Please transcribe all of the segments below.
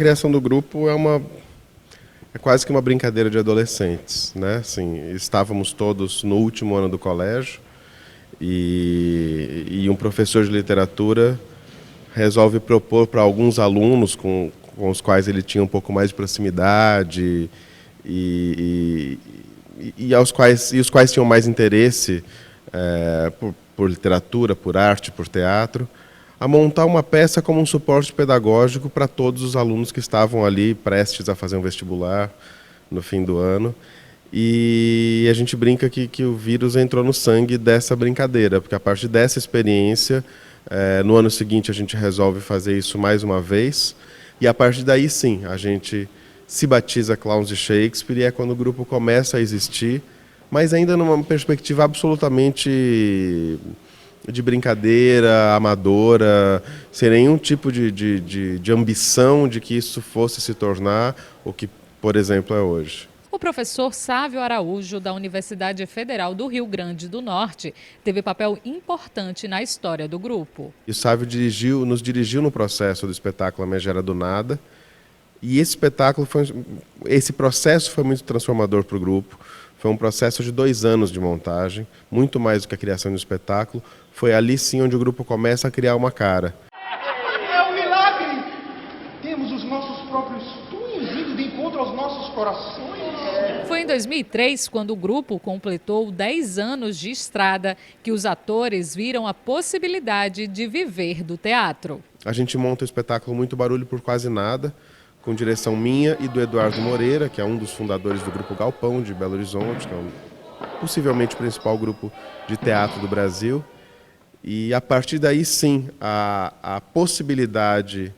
criação do grupo é quase que uma brincadeira de adolescentes, né? Assim, estávamos todos no último ano do colégio e um professor de literatura resolve propor para alguns alunos com os quais ele tinha um pouco mais de proximidade e os quais tinham mais interesse por literatura, por arte, por teatro, a montar uma peça como um suporte pedagógico para todos os alunos que estavam ali prestes a fazer um vestibular no fim do ano. E a gente brinca que o vírus entrou no sangue dessa brincadeira, porque a partir dessa experiência, no ano seguinte a gente resolve fazer isso mais uma vez, e a partir daí sim, a gente se batiza Clowns de Shakespeare, e é quando o grupo começa a existir, mas ainda numa perspectiva absolutamente de brincadeira, amadora, sem nenhum tipo de ambição de que isso fosse se tornar o que, por exemplo, é hoje. O professor Sávio Araújo, da Universidade Federal do Rio Grande do Norte, teve papel importante na história do grupo. E o Sávio nos dirigiu no processo do espetáculo A Megera do Nada, e esse processo foi muito transformador para o grupo. Foi um processo de 2 anos de montagem, muito mais do que a criação do espetáculo. Foi ali sim onde o grupo começa a criar uma cara. É um milagre! Temos os nossos próprios punhos indo de encontro aos nossos corações. Foi em 2003, quando o grupo completou 10 anos de estrada, que os atores viram a possibilidade de viver do teatro. A gente monta o espetáculo Muito Barulho por Quase Nada, com direção minha e do Eduardo Moreira, que é um dos fundadores do Grupo Galpão de Belo Horizonte, que é possivelmente o principal grupo de teatro do Brasil. E a partir daí, sim, a possibilidade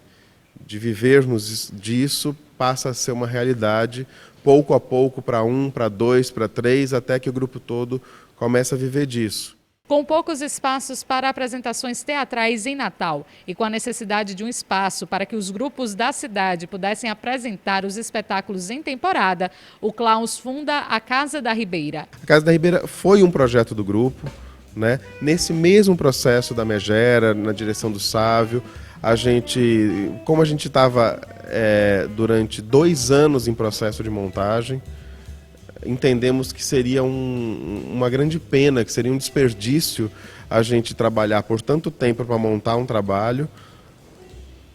de vivermos disso passa a ser uma realidade, pouco a pouco, para 1, para 2, para 3, até que o grupo todo começa a viver disso. Com poucos espaços para apresentações teatrais em Natal e com a necessidade de um espaço para que os grupos da cidade pudessem apresentar os espetáculos em temporada, o Clowns funda a Casa da Ribeira. A Casa da Ribeira foi um projeto do grupo, né? Nesse mesmo processo da Megera, na direção do Sávio, como a gente estava durante 2 anos em processo de montagem, entendemos que seria uma grande pena, que seria um desperdício a gente trabalhar por tanto tempo para montar um trabalho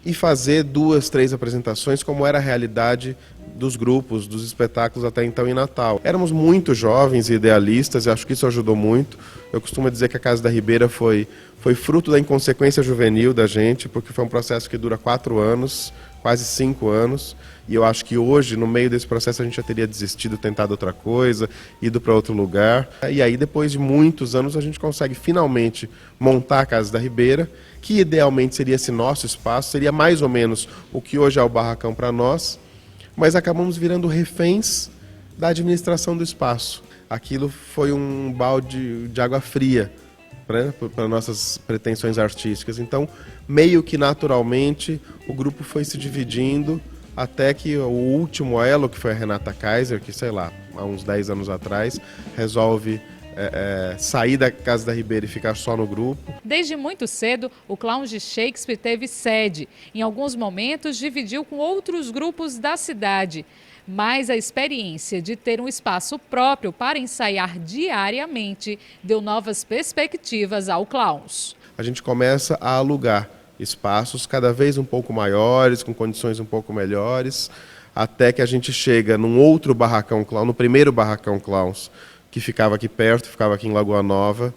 e fazer 2, 3 apresentações, como era a realidade dos grupos, dos espetáculos até então em Natal. Éramos muito jovens e idealistas, e acho que isso ajudou muito. Eu costumo dizer que a Casa da Ribeira foi fruto da inconsequência juvenil da gente, porque foi um processo que dura 4 anos, quase 5 anos, e eu acho que hoje, no meio desse processo, a gente já teria desistido, tentado outra coisa, ido para outro lugar. E aí, depois de muitos anos, a gente consegue finalmente montar a Casa da Ribeira, que idealmente seria esse nosso espaço, seria mais ou menos o que hoje é o barracão para nós, mas acabamos virando reféns da administração do espaço. Aquilo foi um balde de água fria para nossas pretensões artísticas. Então, meio que naturalmente, o grupo foi se dividindo até que o último elo, que foi a Renata Kaiser, que, sei lá, há uns 10 anos atrás, resolve sair da Casa da Ribeira e ficar só no grupo. Desde muito cedo, o Clowns de Shakespeare teve sede. Em alguns momentos, dividiu com outros grupos da cidade. Mas a experiência de ter um espaço próprio para ensaiar diariamente deu novas perspectivas ao Clowns. A gente começa a alugar espaços cada vez um pouco maiores, com condições um pouco melhores, até que a gente chega num outro barracão Clowns, no primeiro barracão Clowns, que ficava aqui perto, ficava aqui em Lagoa Nova.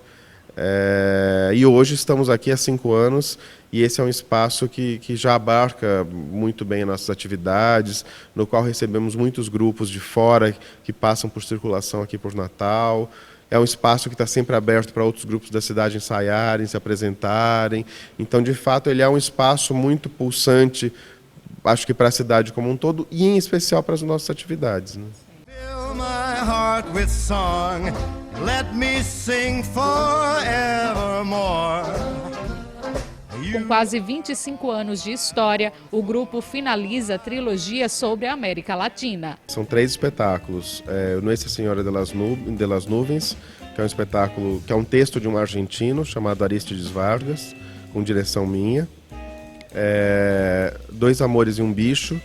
E hoje estamos aqui há 5 anos e esse é um espaço que já abarca muito bem as nossas atividades, no qual recebemos muitos grupos de fora que passam por circulação aqui por Natal. É um espaço que está sempre aberto para outros grupos da cidade ensaiarem, se apresentarem. Então, de fato, ele é um espaço muito pulsante, acho que para a cidade como um todo, e em especial para as nossas atividades, né? Fill my heart with song, let me sing forevermore. Com quase 25 anos de história, o grupo finaliza a trilogia sobre a América Latina. São 3 espetáculos. Nuestra Senhora de las Nuvens, que é um espetáculo, que é um texto de um argentino chamado Aristides Vargas, com direção minha. 2 Amores e um Bicho,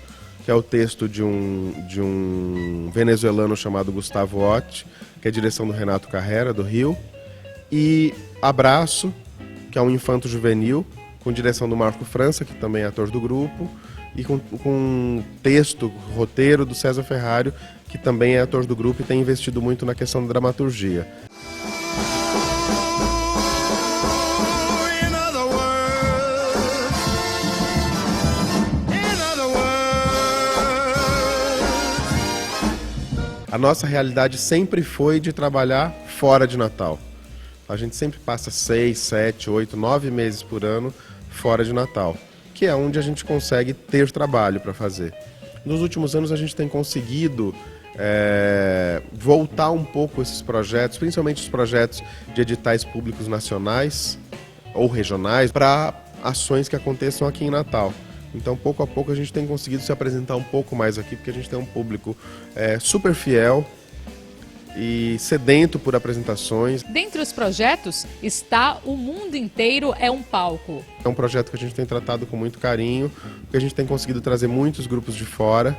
que é o texto de um venezuelano chamado Gustavo Otti, que é a direção do Renato Carrera, do Rio, e Abraço, que é um infanto juvenil, com direção do Marco França, que também é ator do grupo, e com texto, roteiro do César Ferrário, que também é ator do grupo e tem investido muito na questão da dramaturgia. A nossa realidade sempre foi de trabalhar fora de Natal. A gente sempre passa 6, 7, 8, 9 meses por ano fora de Natal, que é onde a gente consegue ter trabalho para fazer. Nos últimos anos a gente tem conseguido voltar um pouco esses projetos, principalmente os projetos de editais públicos nacionais ou regionais, para ações que aconteçam aqui em Natal. Então, pouco a pouco, a gente tem conseguido se apresentar um pouco mais aqui, porque a gente tem um público super fiel e sedento por apresentações. Dentre os projetos está O Mundo Inteiro é um Palco. É um projeto que a gente tem tratado com muito carinho, porque a gente tem conseguido trazer muitos grupos de fora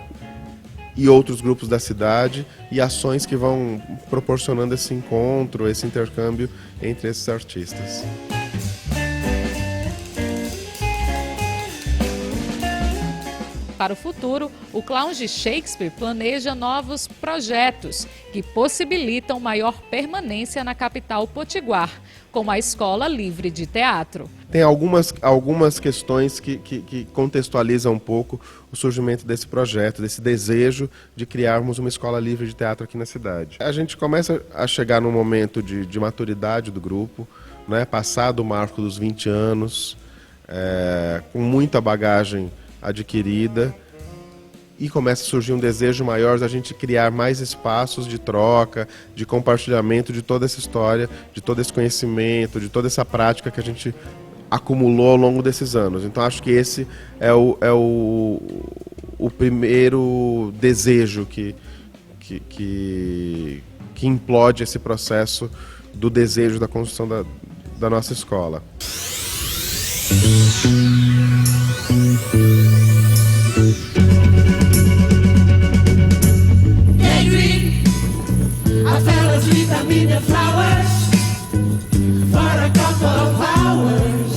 e outros grupos da cidade e ações que vão proporcionando esse encontro, esse intercâmbio entre esses artistas. Para o futuro, o Clowns de Shakespeare planeja novos projetos que possibilitam maior permanência na capital potiguar, como a Escola Livre de Teatro. Tem algumas questões que contextualizam um pouco o surgimento desse projeto, desse desejo de criarmos uma escola livre de teatro aqui na cidade. A gente começa a chegar num momento de maturidade do grupo, né? Passado o marco dos 20 anos, com muita bagagem adquirida, e começa a surgir um desejo maior da gente criar mais espaços de troca, de compartilhamento de toda essa história, de todo esse conhecimento, de toda essa prática que a gente acumulou ao longo desses anos. Então acho que esse é o primeiro desejo que implode esse processo do desejo da construção da nossa escola. I fell asleep amid the flowers for a couple of hours.